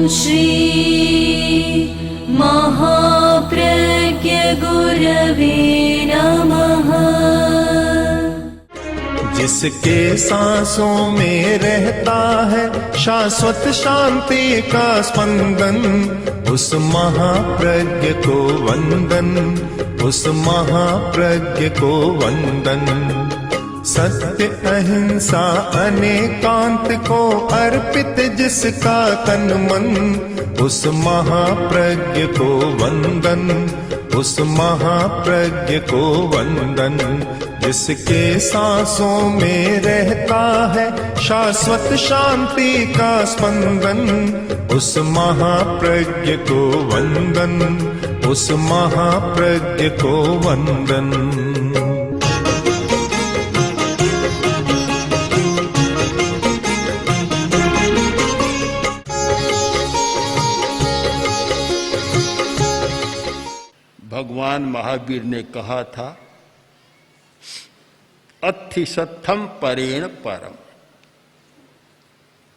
श्री महाप्रज्ञ गुरवे नमः। जिसके सांसों में रहता है शाश्वत शांति का स्पंदन, उस महाप्रज्ञ को वंदन, उस महाप्रज्ञ को वंदन। सत्य अहिंसा अनेकांत को अर्पित जिसका तन मन, उस महाप्रज्ञ को वंदन, उस महाप्रज्ञ को वंदन। जिसके सांसों में रहता है शाश्वत शांति का स्पंदन, उस महाप्रज्ञ को वंदन, उस महाप्रज्ञ को वंदन। भगवान महावीर ने कहा था, अत्थिसत्थम परेण परम।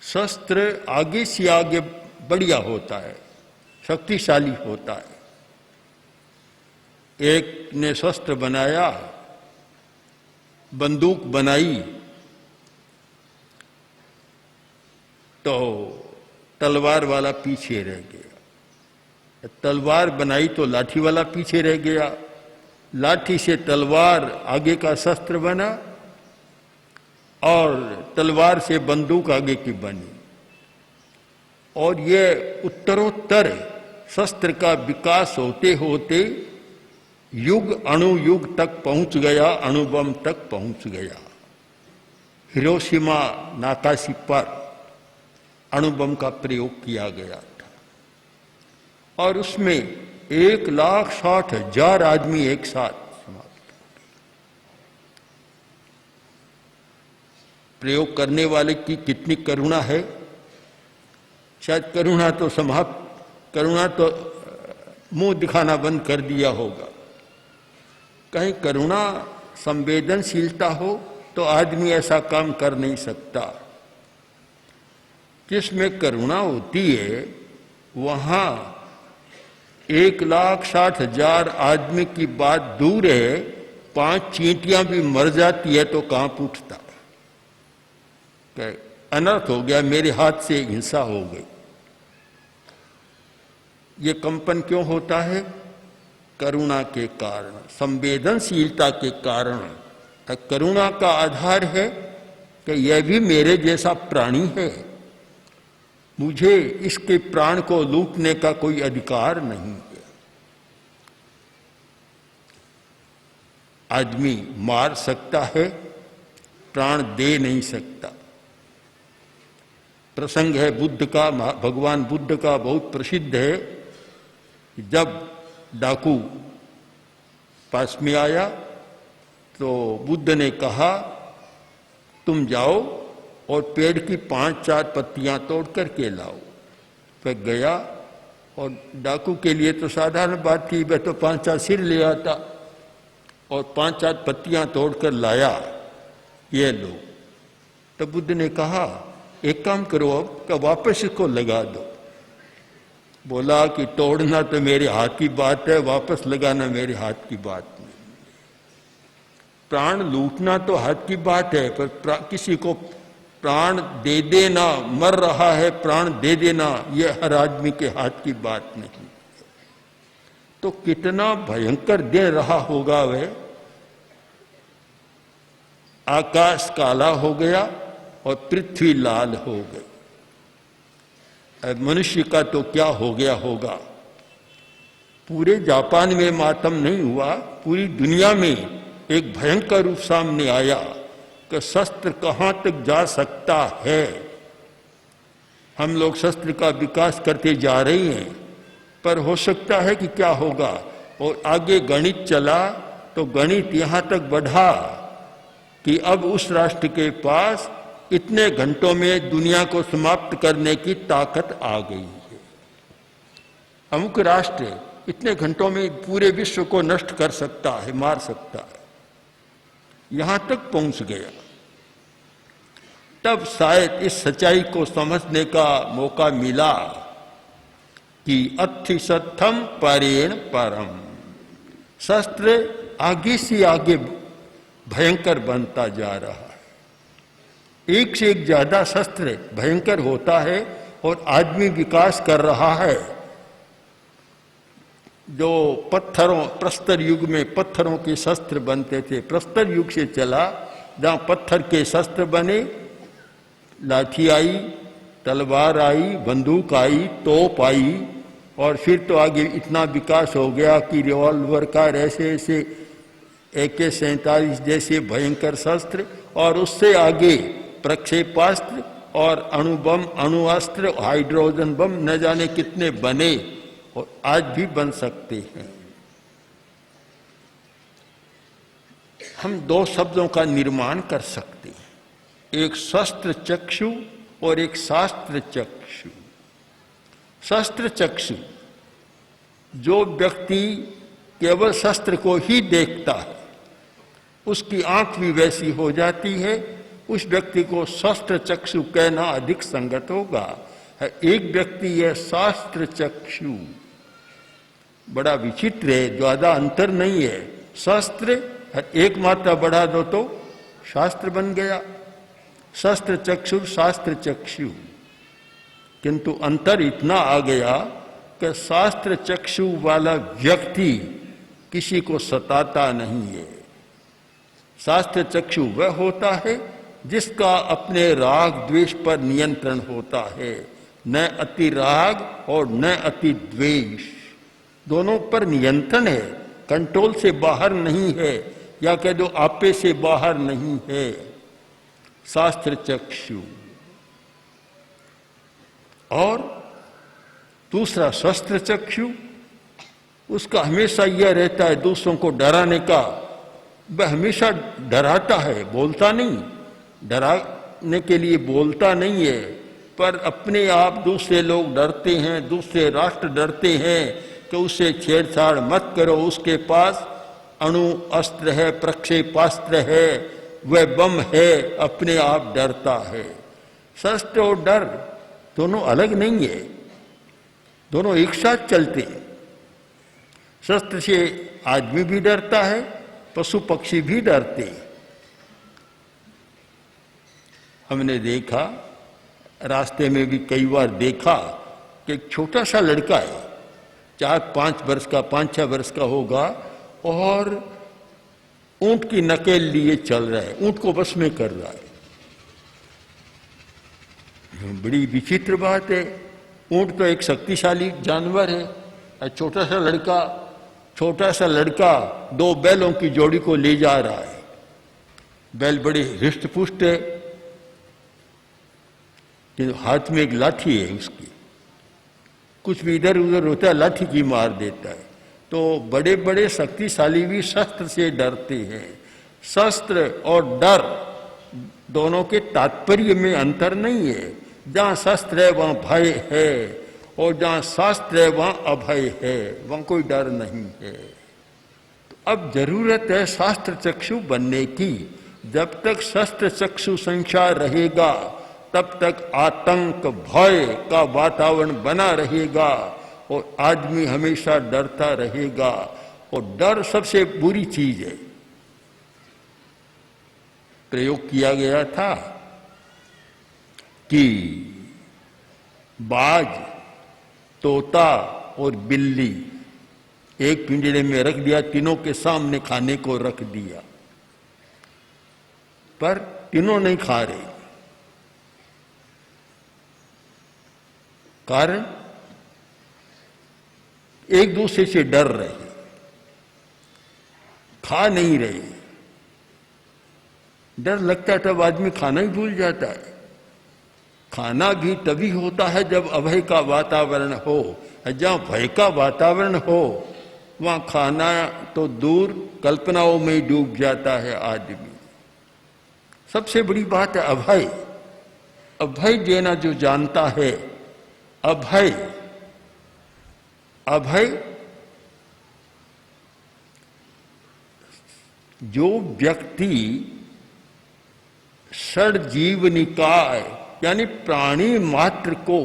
शस्त्र आगे से आगे बढ़िया होता है, शक्तिशाली होता है। एक ने शस्त्र बनाया, बंदूक बनाई, तो तलवार वाला पीछे रह गया। तलवार बनाई तो लाठी वाला पीछे रह गया। लाठी से तलवार आगे का शस्त्र बना और तलवार से बंदूक आगे की बनी। और ये उत्तरोत्तर शस्त्र का विकास होते होते युग अणुयुग तक पहुंच गया, अणुबम तक पहुंच गया। हिरोशिमा नाकाशी पर अणुबम का प्रयोग किया गया था और उसमें 1,60,000 आदमी एक साथ समाप्त। प्रयोग करने वाले की कितनी करुणा है। शायद करुणा तो मुंह दिखाना बंद कर दिया होगा। कहीं करुणा संवेदनशीलता हो तो आदमी ऐसा काम कर नहीं सकता। जिसमें करुणा होती है वहां 1,60,000 आदमी की बात दूर है, 5 चींटियां भी मर जाती है तो कांप उठता। अनर्थ हो गया, मेरे हाथ से हिंसा हो गई। ये कंपन क्यों होता है? करुणा के कारण, संवेदनशीलता के कारण। करुणा का आधार है कि यह भी मेरे जैसा प्राणी है, मुझे इसके प्राण को लूटने का कोई अधिकार नहीं है। आदमी मार सकता है, प्राण दे नहीं सकता। प्रसंग है बुद्ध का, भगवान बुद्ध का बहुत प्रसिद्ध है। जब डाकू पास में आया तो बुद्ध ने कहा, तुम जाओ और पेड़ की 5-4 पत्तियां तोड़ करके लाओ। फिर गया और डाकू के लिए तो साधारण बात थी, वह तो 5-4 सिर ले आता और 5-4 पत्तियां तोड़कर लाया। ये लो। तो बुद्ध ने कहा, एक काम करो, अब वापस इसको लगा दो। बोला कि तोड़ना तो मेरे हाथ की बात है, वापस लगाना मेरे हाथ की बात नहीं। प्राण लूटना तो हाथ की बात है, पर किसी को प्राण दे देना, मर रहा है प्राण दे देना, यह हर आदमी के हाथ की बात नहीं। तो कितना भयंकर दिन रहा होगा वह। आकाश काला हो गया और पृथ्वी लाल हो गई। मनुष्य का तो क्या हो गया होगा। पूरे जापान में मातम नहीं हुआ, पूरी दुनिया में एक भयंकर रूप सामने आया कि शस्त्र कहां तक जा सकता है। हम लोग शस्त्र का विकास करते जा रहे हैं, पर हो सकता है कि क्या होगा। और आगे गणित चला तो गणित यहां तक बढ़ा कि अब उस राष्ट्र के पास इतने घंटों में दुनिया को समाप्त करने की ताकत आ गई है। अमुक राष्ट्र इतने घंटों में पूरे विश्व को नष्ट कर सकता है, मार सकता है, यहां तक पहुंच गया। तब शायद इस सच्चाई को समझने का मौका मिला कि अत्थि सत्थम परेण परम। शस्त्र आगे से आगे भयंकर बनता जा रहा है, एक से एक ज्यादा शस्त्र भयंकर होता है और आदमी विकास कर रहा है। जो पत्थरों, प्रस्तर युग में पत्थरों के शस्त्र बनते थे, प्रस्तर युग से चला जहां पत्थर के शस्त्र बने, लाठी आई, तलवार आई, बंदूक आई, तोप आई, और फिर तो आगे इतना विकास हो गया कि रिवॉल्वर कार, ऐसे ऐसे AK-47 जैसे भयंकर शस्त्र, और उससे आगे प्रक्षेपास्त्र और अणुबम, अणुअस्त्र, हाइड्रोजन बम, न जाने कितने बने और आज भी बन सकते हैं। हम दो शब्दों का निर्माण कर सकते हैं, एक शस्त्र चक्षु और एक शास्त्र चक्षु। शस्त्र चक्षु, जो व्यक्ति केवल शस्त्र को ही देखता है, उसकी आंख भी वैसी हो जाती है, उस व्यक्ति को शस्त्र चक्षु कहना अधिक संगत होगा। एक व्यक्ति है शास्त्र चक्षु, बड़ा विचित्र है, ज्यादा अंतर नहीं है। शस्त्र एक मात्रा बढ़ा दो तो शास्त्र बन गया, शस्त्र चक्षु, शास्त्र चक्षु। किंतु अंतर इतना आ गया कि शास्त्र चक्षु वाला व्यक्ति किसी को सताता नहीं है। शास्त्र चक्षु वह होता है जिसका अपने राग द्वेष पर नियंत्रण होता है, न अति राग और न अति द्वेष, दोनों पर नियंत्रण है, कंट्रोल से बाहर नहीं है, या कह दो आपे से बाहर नहीं है। शास्त्र चक्षु। और दूसरा शस्त्र चक्षु, उसका हमेशा यह रहता है दूसरों को डराने का, वह हमेशा डराता है, बोलता नहीं, डराने के लिए बोलता नहीं है, पर अपने आप दूसरे लोग डरते हैं, दूसरे राष्ट्र डरते हैं कि उससे छेड़छाड़ मत करो, उसके पास अणु अस्त्र है, प्रक्षेपास्त्र है, वह बम है, अपने आप डरता है। शस्त्र और डर दोनों अलग नहीं है, दोनों एक साथ चलते हैं। शस्त्र से आदमी भी डरता है, पशु पक्षी भी डरते हैं। हमने देखा, रास्ते में भी कई बार देखा कि एक छोटा सा लड़का है, 4-5 वर्ष का, 5-6 वर्ष का होगा, और ऊंट की नकेल लिए चल रहा है, ऊंट को बस में कर रहा है। बड़ी विचित्र बात है, ऊंट तो एक शक्तिशाली जानवर है, छोटा सा लड़का 2 बैलों की जोड़ी को ले जा रहा है। बैल बड़े हृष्ट पुष्ट है, हाथ में एक लाठी है उसकी, कुछ भी इधर उधर होता है लाठी की मार देता है। तो बड़े बड़े शक्तिशाली भी शस्त्र से डरते हैं। शस्त्र और डर दोनों के तात्पर्य में अंतर नहीं है। जहां शस्त्र है वहां भय है, और जहां शास्त्र है वहां अभय है, वहां कोई डर नहीं है। तो अब जरूरत है शास्त्र चक्षु बनने की। जब तक शस्त्र चक्षु संसार रहेगा तब तक आतंक भय का वातावरण बना रहेगा और आदमी हमेशा डरता रहेगा, और डर सबसे बुरी चीज है। प्रयोग किया गया था कि बाज, तोता और बिल्ली एक पिंजरे में रख दिया, तीनों के सामने खाने को रख दिया, पर तीनों नहीं खा रहे। कारण एक दूसरे से डर रहे, खा नहीं रहे। डर लगता है तब आदमी खाना ही भूल जाता है। खाना भी तभी होता है जब अभय का वातावरण हो। जहां भय का वातावरण हो वहां खाना तो दूर, कल्पनाओं में ही डूब जाता है आदमी। सबसे बड़ी बात है अभय। अभय देना जो जानता है, अभय जो व्यक्ति षड जीव निकाय यानी प्राणी मात्र को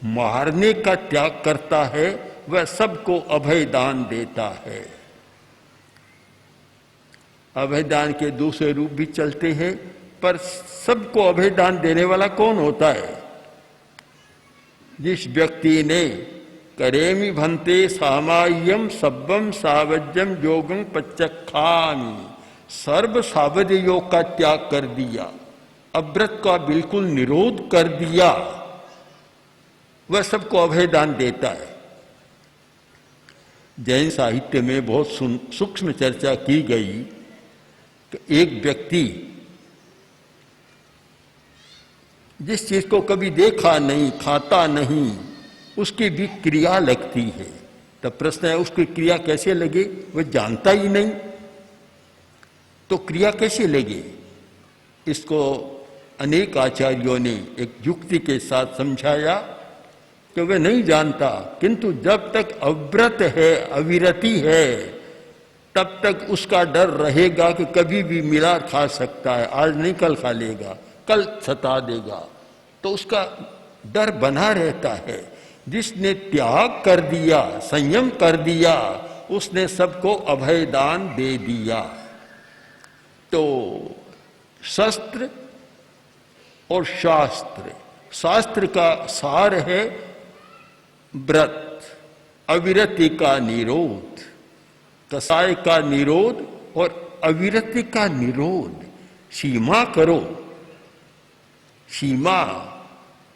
मारने का त्याग करता है वह सबको अभय दान देता है। अभय दान के दूसरे रूप भी चलते हैं, पर सबको अभय दान देने वाला कौन होता है? जिस व्यक्ति ने करेमि भन्ते सामाय्यम सब्बम सावज्यम योगं पच्चखामि, सर्व सावज योग का त्याग कर दिया, अव्रत का बिल्कुल निरोध कर दिया, वह सबको अभय दान देता है। जैन साहित्य में बहुत सूक्ष्म चर्चा की गई कि एक व्यक्ति जिस चीज को कभी देखा नहीं, खाता नहीं, उसकी भी क्रिया लगती है। तब प्रश्न है उसकी क्रिया कैसे लगे? वह जानता ही नहीं तो क्रिया कैसे लगे? इसको अनेक आचार्यों ने एक युक्ति के साथ समझाया कि वह नहीं जानता, किंतु जब तक अव्रत है, अविरति है, तब तक उसका डर रहेगा कि कभी भी मिला खा सकता है, आज नहीं कल खा लेगा, कल सता देगा, तो उसका डर बना रहता है। जिसने त्याग कर दिया, संयम कर दिया, उसने सबको अभय दान दे दिया। तो शस्त्र और शास्त्र, शास्त्र का सार है व्रत, अविरति का निरोध, कसाय का निरोध और अविरति का निरोध। सीमा करो, सीमा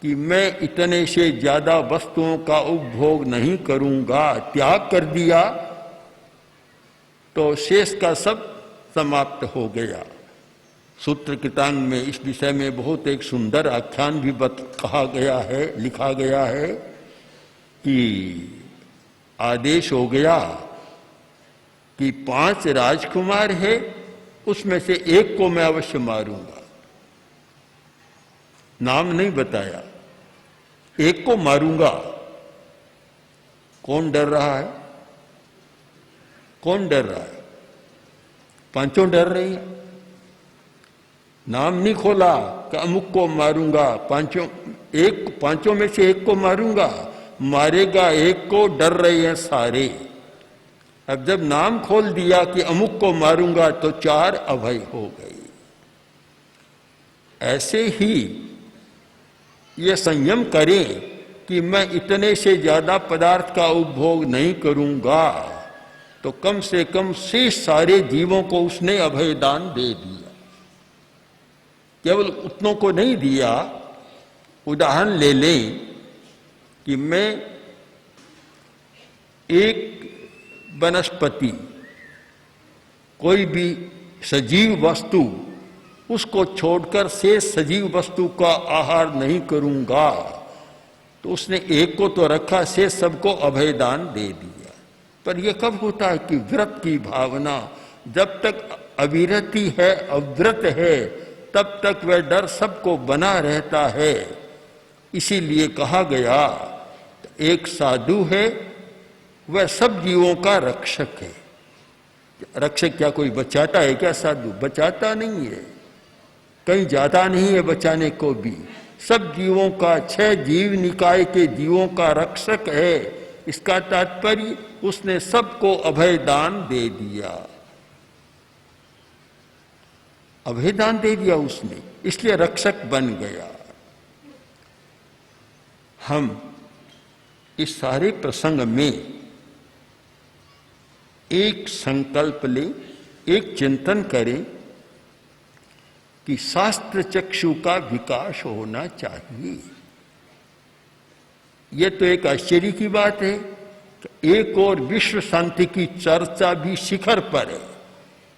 कि मैं इतने से ज्यादा वस्तुओं का उपभोग नहीं करूंगा, त्याग कर दिया तो शेष का सब समाप्त हो गया। सूत्र कृतांग में इस विषय में बहुत एक सुंदर आख्यान भी कहा गया है, लिखा गया है कि आदेश हो गया कि 5 राजकुमार है, उसमें से एक को मैं अवश्य मारूंगा। नाम नहीं बताया, एक को मारूंगा। कौन डर रहा है? कौन डर रहा है? 5 डर रही है। नाम नहीं खोला कि अमुक को मारूंगा, 5 में से एक को मारूंगा, मारेगा एक को, डर रहे हैं सारे। अब जब नाम खोल दिया कि अमुक को मारूंगा तो 4 अभय हो गई। ऐसे ही ये संयम करें कि मैं इतने से ज्यादा पदार्थ का उपभोग नहीं करूंगा, तो कम से कम शेष सारे जीवों को उसने अभय दान दे दिया। केवल उतनों को नहीं दिया। उदाहरण ले लें कि मैं एक वनस्पति, कोई भी सजीव वस्तु, उसको छोड़कर शेष सजीव वस्तु का आहार नहीं करूंगा, तो उसने एक को तो रखा, शेष सबको अभय दान दे दिया। पर यह कब होता है कि व्रत की भावना, जब तक अविरति है, अव्रत है, तब तक वह डर सबको बना रहता है। इसीलिए कहा गया एक साधु है, वह सब जीवों का रक्षक है। रक्षक क्या कोई बचाता है क्या? साधु बचाता नहीं है, कहीं जाता नहीं है बचाने को भी। सब जीवों का, 6 जीव निकाय के जीवों का रक्षक है। इसका तात्पर्य उसने सबको अभय दान दे दिया। अभय दान दे दिया उसने, इसलिए रक्षक बन गया। हम इस सारे प्रसंग में एक संकल्प लें, एक चिंतन करें कि शास्त्र चक्षु का विकास होना चाहिए। यह तो एक आश्चर्य की बात है कि एक और विश्व शांति की चर्चा भी शिखर पर है।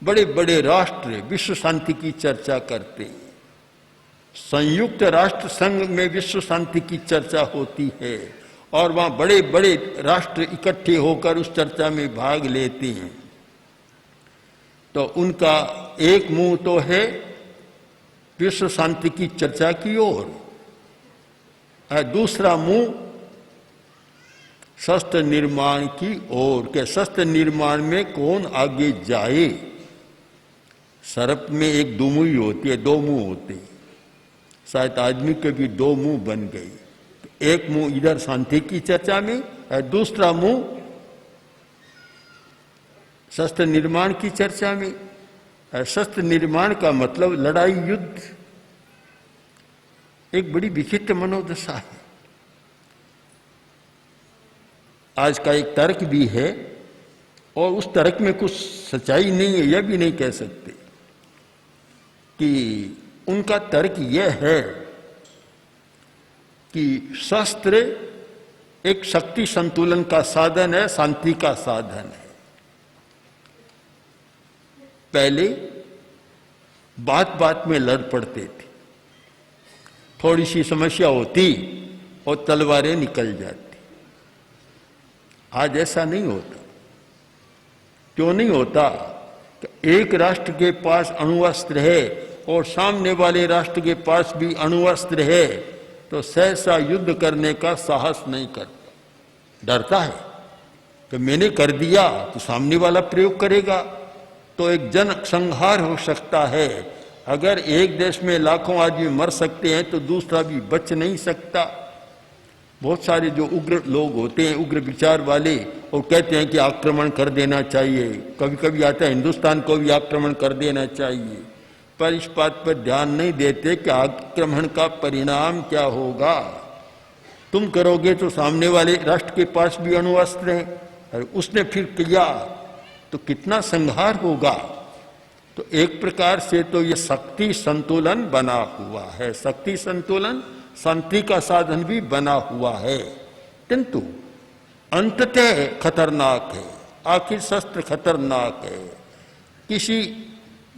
बड़े बड़े राष्ट्र विश्व शांति की चर्चा करते हैं। संयुक्त राष्ट्र संघ में विश्व शांति की चर्चा होती है और वहां बड़े बड़े राष्ट्र इकट्ठे होकर उस चर्चा में भाग लेते हैं। तो उनका एक मुंह तो है विश्व शांति की चर्चा की ओर, दूसरा मुंह शस्त्र निर्माण की ओर के शस्त्र निर्माण में कौन आगे जाए। सर्प में एक दुमुही होती है, 2 मुंह होते हैं। शायद आदमी के भी 2 मुंह बन गई, एक मुंह इधर शांति की चर्चा में और दूसरा मुंह शस्त्र निर्माण की चर्चा में। और शस्त्र निर्माण का मतलब लड़ाई, युद्ध, एक बड़ी विचित्र मनोदशा है। आज का एक तर्क भी है और उस तर्क में कुछ सच्चाई नहीं है, यह भी नहीं कह सकते कि उनका तर्क यह है कि शस्त्र एक शक्ति संतुलन का साधन है, शांति का साधन है। पहले बात बात में लड़ पड़ते थे, थोड़ी सी समस्या होती और तलवारें निकल जाती। आज ऐसा नहीं होता। क्यों नहीं होता? एक राष्ट्र के पास अणुअस्त्र है और सामने वाले राष्ट्र के पास भी अणुअस्त्र है, तो सहसा युद्ध करने का साहस नहीं करता, डरता है कि मैंने कर दिया तो सामने वाला प्रयोग करेगा तो एक जन संहार हो सकता है। अगर एक देश में लाखों आदमी मर सकते हैं तो दूसरा भी बच नहीं सकता। बहुत सारे जो उग्र लोग होते हैं, उग्र विचार वाले, और कहते हैं कि आक्रमण कर देना चाहिए। कभी कभी आता है हिंदुस्तान को भी आक्रमण कर देना चाहिए, पर इस बात पर ध्यान नहीं देते कि आक्रमण का परिणाम क्या होगा। तुम करोगे तो सामने वाले राष्ट्र के पास भी अणुअस्त्र हैं और उसने फिर किया तो कितना संहार होगा। तो एक प्रकार से तो ये शक्ति संतुलन बना हुआ है, शक्ति संतुलन शांति का साधन भी बना हुआ है, किंतु अंततः खतरनाक है। आखिर शस्त्र खतरनाक है। किसी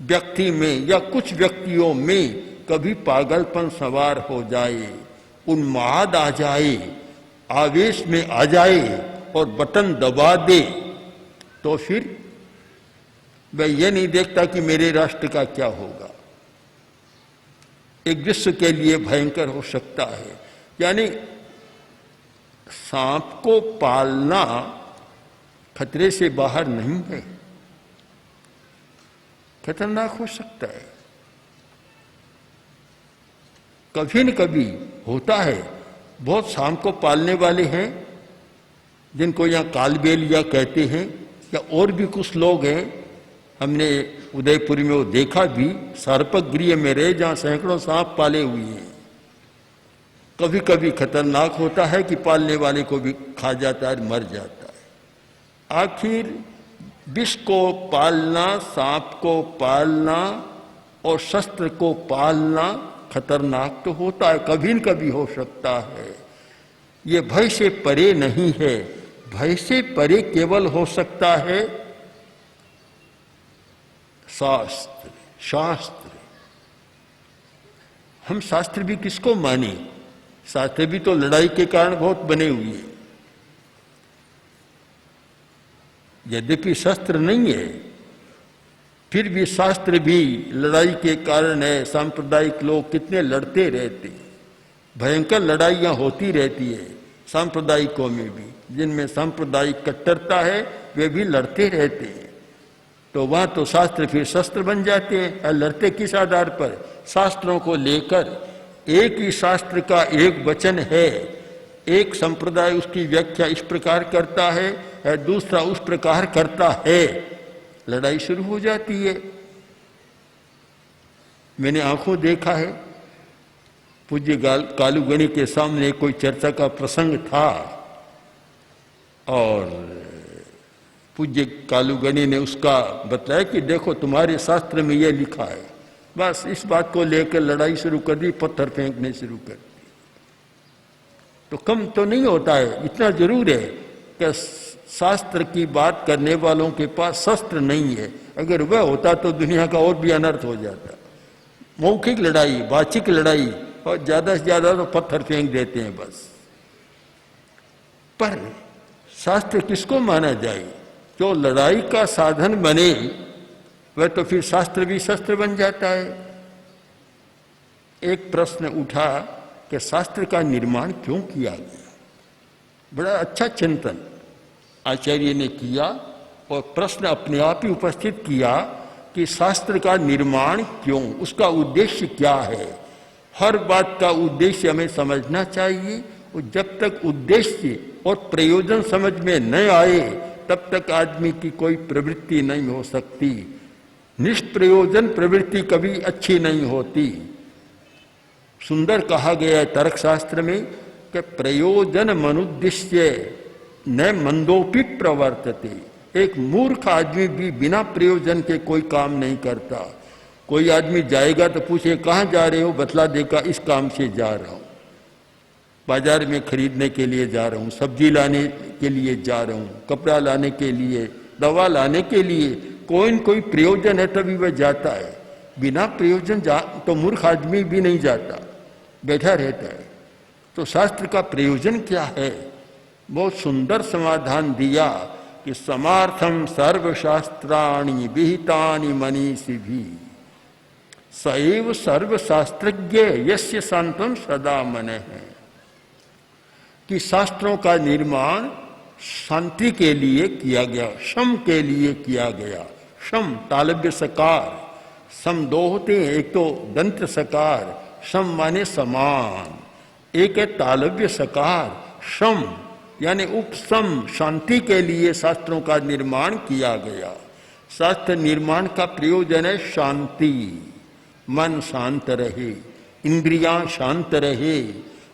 व्यक्ति में या कुछ व्यक्तियों में कभी पागलपन सवार हो जाए, उन्माद आ जाए, आवेश में आ जाए और बटन दबा दे, तो फिर वह यह नहीं देखता कि मेरे राष्ट्र का क्या होगा। एक विश्व के लिए भयंकर हो सकता है। यानी सांप को पालना खतरे से बाहर नहीं है, खतरनाक हो सकता है। कभी न कभी होता है। बहुत सांप को पालने वाले हैं जिनको यहाँ कालबेलिया कहते हैं, या और भी कुछ लोग हैं। हमने उदयपुर में वो देखा भी, सर्पगृह में रहे जहां सैकड़ों सांप पाले हुए हैं। कभी कभी खतरनाक होता है कि पालने वाले को भी खा जाता है, मर जाता है। आखिर विष को पालना, सांप को पालना और शस्त्र को पालना खतरनाक तो होता है, कभी न कभी हो सकता है। ये भय से परे नहीं है। भय से परे केवल हो सकता है शास्त्र। शास्त्र, हम शास्त्र भी किसको माने? शास्त्र भी तो लड़ाई के कारण बहुत बने हुए हैं। यद्यपि शस्त्र नहीं है, फिर भी शास्त्र भी लड़ाई के कारण है। सांप्रदायिक लोग कितने लड़ते रहते हैं, भयंकर लड़ाइयां होती रहती है सांप्रदायिकों में भी। जिनमें सांप्रदायिक कट्टरता है वे भी लड़ते रहते हैं। तो वहां तो शास्त्र फिर शस्त्र बन जाते हैं। और लड़ते किस आधार पर? शास्त्रों को लेकर। एक ही शास्त्र का एक वचन है, एक संप्रदाय उसकी व्याख्या इस प्रकार करता है और दूसरा उस प्रकार करता है, लड़ाई शुरू हो जाती है। मैंने आंखों देखा है। पूज्य कालूगणी के सामने कोई चर्चा का प्रसंग था और पूज्य कालूगणी ने उसका बताया कि देखो तुम्हारे शास्त्र में यह लिखा है। बस इस बात को लेकर लड़ाई शुरू कर दी, पत्थर फेंकने शुरू कर दी। तो कम तो नहीं होता है, इतना जरूर है कि शास्त्र की बात करने वालों के पास शस्त्र नहीं है। अगर वह होता तो दुनिया का और भी अनर्थ हो जाता। मौखिक लड़ाई, वाचिक लड़ाई, और ज्यादा से ज्यादा तो पत्थर फेंक देते हैं बस। पर शास्त्र किसको माना जाए? जो लड़ाई का साधन बने वह तो फिर शास्त्र भी शस्त्र बन जाता है। एक प्रश्न उठा कि शास्त्र का निर्माण क्यों किया गया? बड़ा अच्छा चिंतन आचार्य ने किया और प्रश्न अपने आप ही उपस्थित किया कि शास्त्र का निर्माण क्यों, उसका उद्देश्य क्या है। हर बात का उद्देश्य हमें समझना चाहिए वो जब तक उद्देश्य और प्रयोजन समझ में न आए तब तक आदमी की कोई प्रवृत्ति नहीं हो सकती। निष्प्रयोजन प्रवृत्ति कभी अच्छी नहीं होती। सुंदर कहा गया है तर्कशास्त्र में कि प्रयोजन मनुद्दिश्य न मंदोपि प्रवर्तते। एक मूर्ख आदमी भी बिना प्रयोजन के कोई काम नहीं करता। कोई आदमी जाएगा तो पूछे कहाँ जा रहे हो, बतला देगा इस काम से जा रहा हूँ, बाजार में खरीदने के लिए जा रहा हूँ, सब्जी लाने के लिए जा रहा हूँ, कपड़ा लाने के लिए, दवा लाने के लिए, कोई न कोई प्रयोजन है तभी वह जाता है। बिना प्रयोजन तो मूर्ख आदमी भी नहीं जाता, बैठा रहता है। तो शास्त्र का प्रयोजन क्या है? बहुत सुंदर समाधान दिया कि समार्थम सर्वशास्त्राणि विहितानि मनीषिभिः सएव सर्वशास्त्रज्ञ यस्य शांतम सदा मनः। कि शास्त्रों का निर्माण शांति के लिए किया गया, शम के लिए किया गया। शम तालव्य सकार, सम दो होते हैं, एक तो दंत सकार, शम माने समान, एक है तालव्य सकार शम यानी उपशम, शांति के लिए शास्त्रों का निर्माण किया गया। शास्त्र निर्माण का प्रयोजन है शांति, मन शांत रहे, इंद्रियां शांत रहे,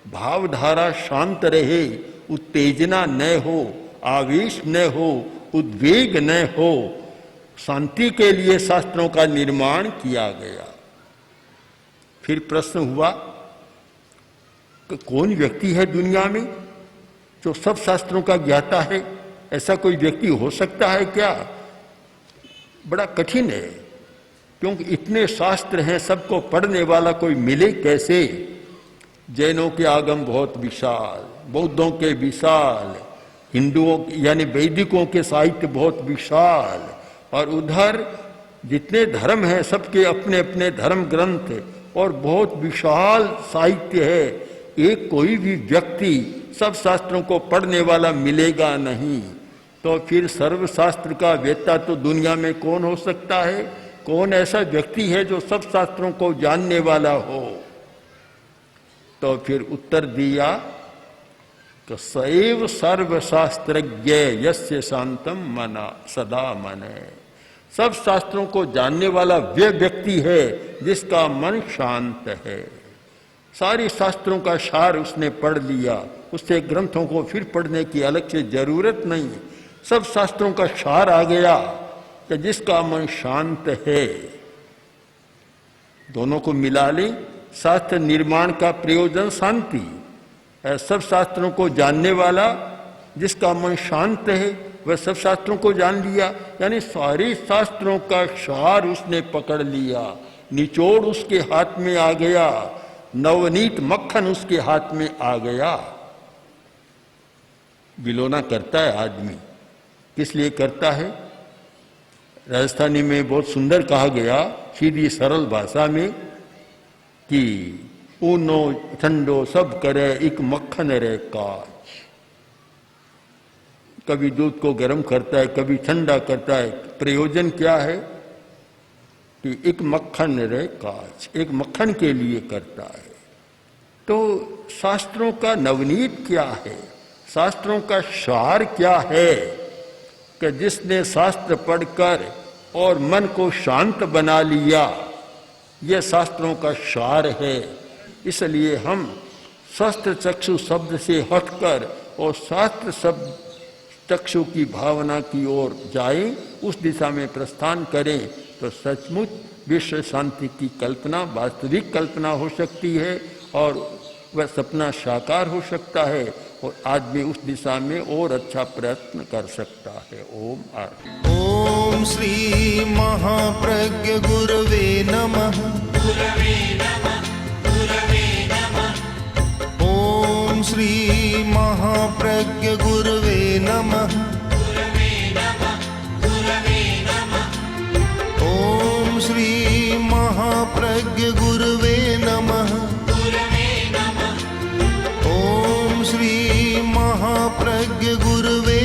भावधारा शांत रहे, उत्तेजना न हो, आवेश न हो, उद्वेग न हो। शांति के लिए शास्त्रों का निर्माण किया गया। फिर प्रश्न हुआ कि कौन व्यक्ति है दुनिया में जो सब शास्त्रों का ज्ञाता है? ऐसा कोई व्यक्ति हो सकता है क्या? बड़ा कठिन है, क्योंकि इतने शास्त्र हैं, सबको पढ़ने वाला कोई मिले कैसे? जैनों के आगम बहुत विशाल, बौद्धों के विशाल, हिंदुओं यानी वैदिकों के साहित्य बहुत विशाल, और उधर जितने धर्म हैं सबके अपने अपने धर्म ग्रंथ और बहुत विशाल साहित्य है। एक कोई भी व्यक्ति सब शास्त्रों को पढ़ने वाला मिलेगा नहीं। तो फिर सर्वशास्त्र का वेत्ता तो दुनिया में कौन हो सकता है? कौन ऐसा व्यक्ति है जो सब शास्त्रों को जानने वाला हो? तो फिर उत्तर दिया कि सएव सर्वशास्त्रज्ञ यस्य शांतम मना सदा मने। सब शास्त्रों को जानने वाला वे व्यक्ति है जिसका मन शांत है। सारे शास्त्रों का सार उसने पढ़ लिया, उससे ग्रंथों को फिर पढ़ने की अलग से जरूरत नहीं। सब शास्त्रों का सार आ गया कि जिसका मन शांत है। दोनों को मिला लें, शास्त्र निर्माण का प्रयोजन शांति, सब शास्त्रों को जानने वाला जिसका मन शांत है वह सब शास्त्रों को जान लिया, यानी सारे शास्त्रों का सार उसने पकड़ लिया। निचोड़ उसके हाथ में आ गया, नवनीत मक्खन उसके हाथ में आ गया। विलोना करता है आदमी, किस लिए करता है? राजस्थानी में बहुत सुंदर कहा गया, सीधी सरल भाषा में, कि ऊनो ठंडो सब करे एक मक्खन रे काज। कभी दूध को गर्म करता है, कभी ठंडा करता है। प्रयोजन क्या है? कि एक मक्खन रे काज, एक मक्खन के लिए करता है। तो शास्त्रों का नवनीत क्या है? शास्त्रों का सार क्या है? कि जिसने शास्त्र पढ़कर और मन को शांत बना लिया, यह शास्त्रों का सार है। इसलिए हम शास्त्र चक्षु शब्द से हटकर और शास्त्र शब्द चक्षु की भावना की ओर जाएं, उस दिशा में प्रस्थान करें, तो सचमुच विश्व शांति की कल्पना वास्तविक कल्पना हो सकती है और वह सपना साकार हो सकता है, और आदमी उस दिशा में और अच्छा प्रयत्न कर सकता है। ओम आरती। ओम श्री महाप्रज्ञ गुरवे नमः। गुरवे नमः, गुरवे नमः। ओम श्री महाप्रज्ञ गुरवे नमः। गुरवे नमः, गुरवे नमः। ओम श्री महाप्रज्ञ गुरवे नमः। गुरवे नमः। ओम श्री महाप्रज्ञ गुरवे